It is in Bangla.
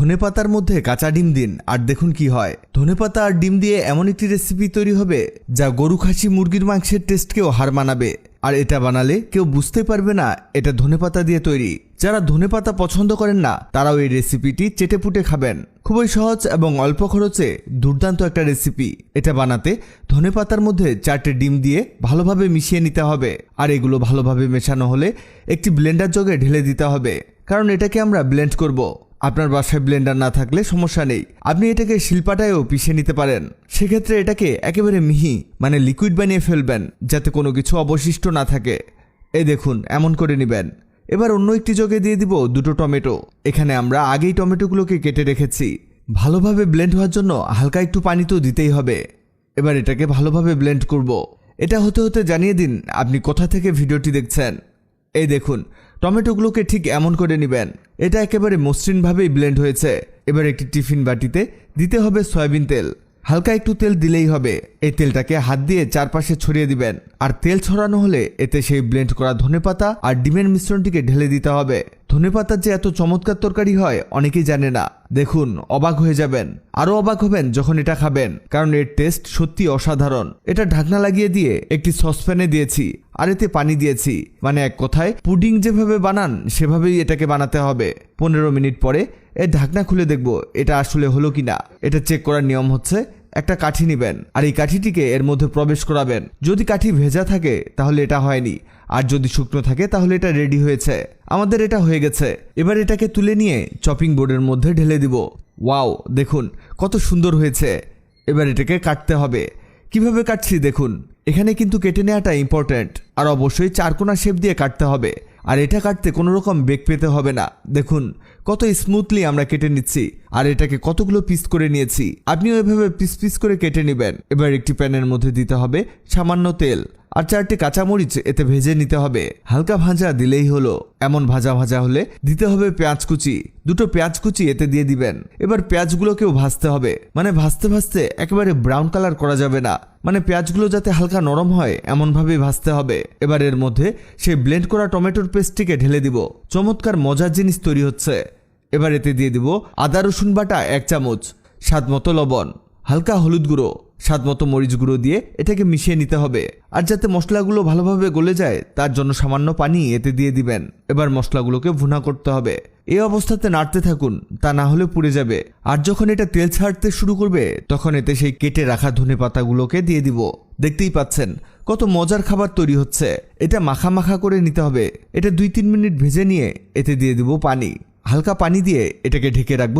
ধনেপাতার মধ্যে কাঁচা ডিম দিন আর দেখুন কি হয়। ধনেপাতা আর ডিম দিয়ে এমন একটি রেসিপি তৈরি হবে যা গরু, খাসি, মুরগির মাংসের টেস্টকেও হার মানাবে। আর এটা বানালে কেউ বুঝতে পারবে না এটা ধনেপাতা দিয়ে তৈরি। যারা ধনেপাতা পছন্দ করেন না তারাও এই রেসিপিটি চেটেপুটে খাবেন। খুবই সহজ এবং অল্প খরচে দুর্দান্ত একটা রেসিপি। এটা বানাতে ধনেপাতার মধ্যে 4টে ডিম দিয়ে ভালোভাবে মিশিয়ে নিতে হবে। আর এগুলো ভালোভাবে মেশানো হলে একটি ব্লেন্ডার জগে ঢেলে দিতে হবে, কারণ এটাকে আমরা ব্লেন্ড করব। আপনার বাসায় ব্লেন্ডার না থাকলে সমস্যা নেই, আপনি এটাকে শিলপাটায়ও পিষে নিতে পারেন। সেক্ষেত্রে এটাকে একেবারে মিহি মানে লিকুইড বানিয়ে ফেলবেন, যাতে কোনো কিছু অবশিষ্ট না থাকে। এই দেখুন, এমন করে নেবেন। এবার অন্য একটি জগে দিয়ে দিব 2টো টমেটো। এখানে আমরা আগেই টমেটোগুলোকে কেটে রেখেছি। ভালোভাবে ব্লেন্ড হওয়ার জন্য হালকা একটু পানি তো দিতেই হবে। এবার এটাকে ভালোভাবে ব্লেন্ড করব। এটা হতে হতে জানিয়ে দিন আপনি কোথা থেকে ভিডিওটি দেখছেন। এই দেখুন, টমেটোগুলোকে ঠিক এমন করে নেবেন। এটা একেবারে মসৃণভাবেই ব্লেন্ড হয়েছে। এবার একটি টিফিন বাটিতে দিতে হবে সয়াবিন তেল। হালকা একটু তেল দিলেই হবে। এই তেলটাকে হাত দিয়ে চারপাশে ছড়িয়ে দিবেন। আর তেল ছড়ানো হলে এতে সেই ব্লেন্ড করা ধনেপাতা আর ডিমের মিশ্রণটিকে ঢেলে দিতে হবে। ধনেপাতার যে এত চমৎকার তরকারি হয় অনেকেই জানে না। দেখুন, অবাক হয়ে যাবেন। আরও অবাক হবেন যখন এটা খাবেন, কারণ এর টেস্ট সত্যি অসাধারণ। এটা ঢাকনা লাগিয়ে দিয়ে একটি সসপ্যানে দিয়েছি আর এতে পানি দিয়েছি। মানে এক কথায় পুডিং যেভাবে বানান সেভাবেই এটাকে বানাতে হবে। 15 মিনিট পরে এর ঢাকনা খুলে দেখব এটা আসলে হলো কিনা। এটা চেক করার নিয়ম হচ্ছে একটা কাঠি নেবেন আর এই কাঠিটিকে এর মধ্যে প্রবেশ করাবেন। যদি কাঠি ভেজা থাকে তাহলে এটা হয়নি, আর যদি শুকনো থাকে তাহলে এটা রেডি হয়েছে। আমাদের এটা হয়ে গেছে। এবার এটাকে তুলে নিয়ে চপিং বোর্ডের মধ্যে ঢেলে দিব। ওয়াও, দেখুন কত সুন্দর হয়েছে। এবার এটাকে কাটতে হবে। কিভাবে কাটছি দেখুন। এখানে কিন্তু কেটে নেওয়াটা ইম্পর্ট্যান্ট, আর অবশ্যই চারকোনা শেপ দিয়ে কাটতে হবে। আর এটা কাটতে কোনো রকম বেগ পেতে হবে না। দেখুন কত স্মুথলি আমরা কেটে নিচ্ছি, আর এটাকে কতগুলো পিস করে নিয়েছি। আপনিও এভাবে পিস পিস করে কেটে নেবেন। এবার একটি প্যানের মধ্যে দিতে হবে সামান্য তেল আর 4টি কাঁচামরিচ এতে ভেজে নিতে হবে। হালকা ভাজা দিলেই হলো। এমন ভাজা ভাজা হলে দিতে হবে পেঁয়াজ কুচি। 2টো পেঁয়াজ কুচি এতে দিয়ে দিবেন। এবার পেঁয়াজগুলোকেও ভাজতে হবে, মানে ভাজতে ভাজতে একেবারে ব্রাউন কালার করা যাবে না, মানে পেঁয়াজগুলো যাতে হালকা নরম হয় এমনভাবেই ভাজতে হবে। এবার এর মধ্যে সেই ব্লেন্ড করা টমেটোর পেস্টটিকে ঢেলে দিব। চমৎকার মজার জিনিস তৈরি হচ্ছে। এবার এতে দিয়ে দিব আদা রসুন বাটা 1 চামচ, স্বাদ মতো লবণ, হালকা হলুদ গুঁড়ো, স্বাদ মতো মরিচ গুঁড়ো দিয়ে এটাকে মিশিয়ে নিতে হবে। আর যাতে মশলাগুলো ভালোভাবে গলে যায় তার জন্য সামান্য পানি এতে দিয়ে দিবেন। এবার মশলাগুলোকে ভুনা করতে হবে। এই অবস্থাতে নাড়তে থাকুন, তা না হলে পুড়ে যাবে। আর যখন এটা তেল ছাড়তে শুরু করবে তখন এতে সেই কেটে রাখা ধনেপাতাগুলোকে দিয়ে দিব। দেখতেই পাচ্ছেন কত মজার খাবার তৈরি হচ্ছে। এটা মাখা মাখা করে নিতে হবে। এটা 2-3 মিনিট ভেজে নিয়ে এতে দিয়ে দিব পানি। হালকা পানি দিয়ে এটাকে ঢেকে রাখবো